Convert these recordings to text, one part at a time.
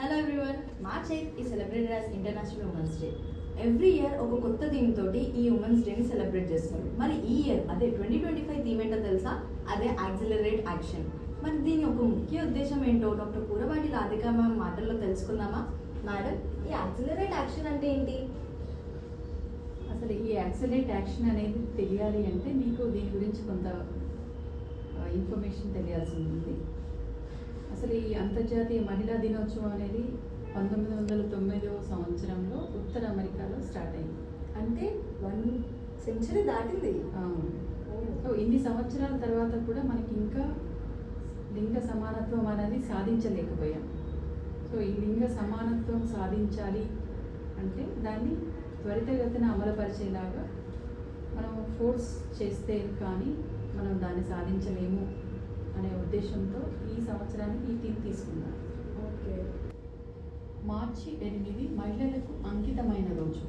Hello everyone, March 8 is celebrated as International Women's Day. Every year ఒక కొత్త theme తోటి ఈ ఉమెన్స్ డేని సెలబ్రేట్ చేస్తారు. మరి ఈ ఇయర్ అదే 2025 థీమ్ ఏంటో తెలుసా? అదే యాక్సిలరేట్ యాక్షన్. మరి దీని ఒక ముఖ్య ఉద్దేశం ఏంటో డాక్టర్ పూరపాటి రాధిక మ్యామ్ మాటల్లో తెలుసుకుందామా? మేడం, ఈ యాక్సిలరేట్ యాక్షన్ అంటే ఏంటి? అసలు ఈ యాక్సిలరేట్ యాక్షన్ అనేది తెలియాలి అంటే మీకు దీని గురించి కొంత ఇన్ఫర్మేషన్ తెలియాల్సి ఉంటుంది. అసలు ఈ అంతర్జాతీయ మహిళా దినోత్సవం అనేది 1909వ సంవత్సరంలో ఉత్తర అమెరికాలో స్టార్ట్ అయింది. అంటే 1 సెంచరీ దాటింది. సో ఇన్ని సంవత్సరాల తర్వాత కూడా మనకి ఇంకా లింగ సమానత్వం అనేది సాధించలేకపోయాం. సో ఈ లింగ సమానత్వం సాధించాలి అంటే దాన్ని త్వరితగతిన అమలుపరిచేలాగా మనం ఫోర్స్ చేస్తే కానీ మనం దాన్ని సాధించలేము అనే ఉద్దేశంతో ఈ సంవత్సరానికి ఈ థీమ్ తీసుకున్నాం. ఓకే. మార్చి 8 మహిళలకు అంకితమైన రోజు.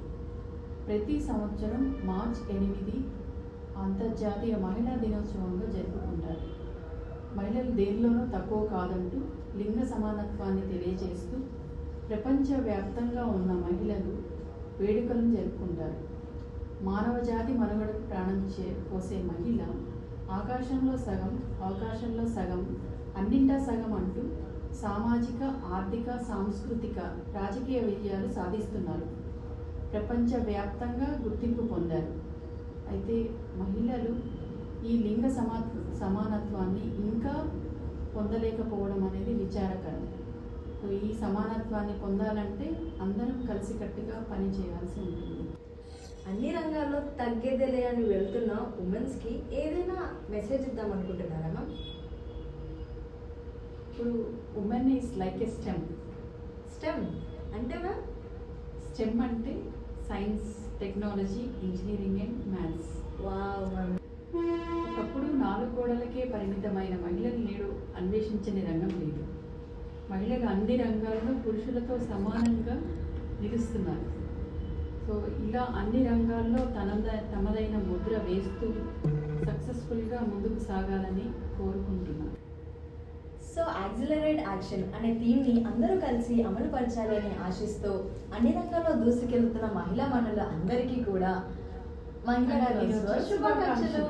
ప్రతి సంవత్సరం మార్చి 8 అంతర్జాతీయ మహిళా దినోత్సవంగా జరుపుకుంటారు. మహిళలు దేనిలోనూ తక్కువ కాదంటూ లింగ సమానత్వాన్ని తెలియజేస్తూ ప్రపంచవ్యాప్తంగా ఉన్న మహిళలు వేడుకలను జరుపుకుంటారు. మానవ జాతి మనుగడకు ప్రాణం పోసే మహిళ ఆకాశంలో సగం, అవకాశంలో సగం, అన్నింటా సగం అంటూ సామాజిక, ఆర్థిక, సాంస్కృతిక, రాజకీయ విజయాలు సాధిస్తున్నారు. ప్రపంచవ్యాప్తంగా గుర్తింపు పొందారు. అయితే మహిళలు ఈ లింగ సమానత్వాన్ని ఇంకా పొందలేకపోవడం అనేది విచారకరం. సో ఈ సమానత్వాన్ని పొందాలంటే అందరం కలిసికట్టుగా పని చేయాల్సి ఉంటుంది. అన్ని రంగాల్లో తగ్గేదేలే అని వెళ్తున్న ఉమెన్స్కి ఏదైనా మెసేజ్ ఇద్దాం అనుకుంటున్నారా మ్యామ్? ఇప్పుడు women is like a stem. Stem అంటే మ్యామ్? స్టెమ్ అంటే science, technology, engineering and maths. Wow ma'am. ఒకప్పుడు 4 గోడలకే పరిమితమైన మహిళలు నేడు అన్వేషించని రంగం లేదు. మహిళలు అన్ని రంగాల్లో పురుషులతో సమానంగా నిలుస్తున్నారు. సో ఇలా అన్ని రంగాల్లో తమదైన ముద్ర వేస్తూ సక్సెస్ఫుల్గా ముందుకు సాగాలని కోరుకుంటున్నాను. సో యాక్సిలరేట్ యాక్షన్ అనే థీమ్ని అందరూ కలిసి అమలు పరచాలని ఆశిస్తూ అన్ని రంగాల్లో దూసుకెళ్తున్న మహిళా మనుల అందరికీ కూడా మహిళా దినోత్సవ శుభాకాంక్షలు.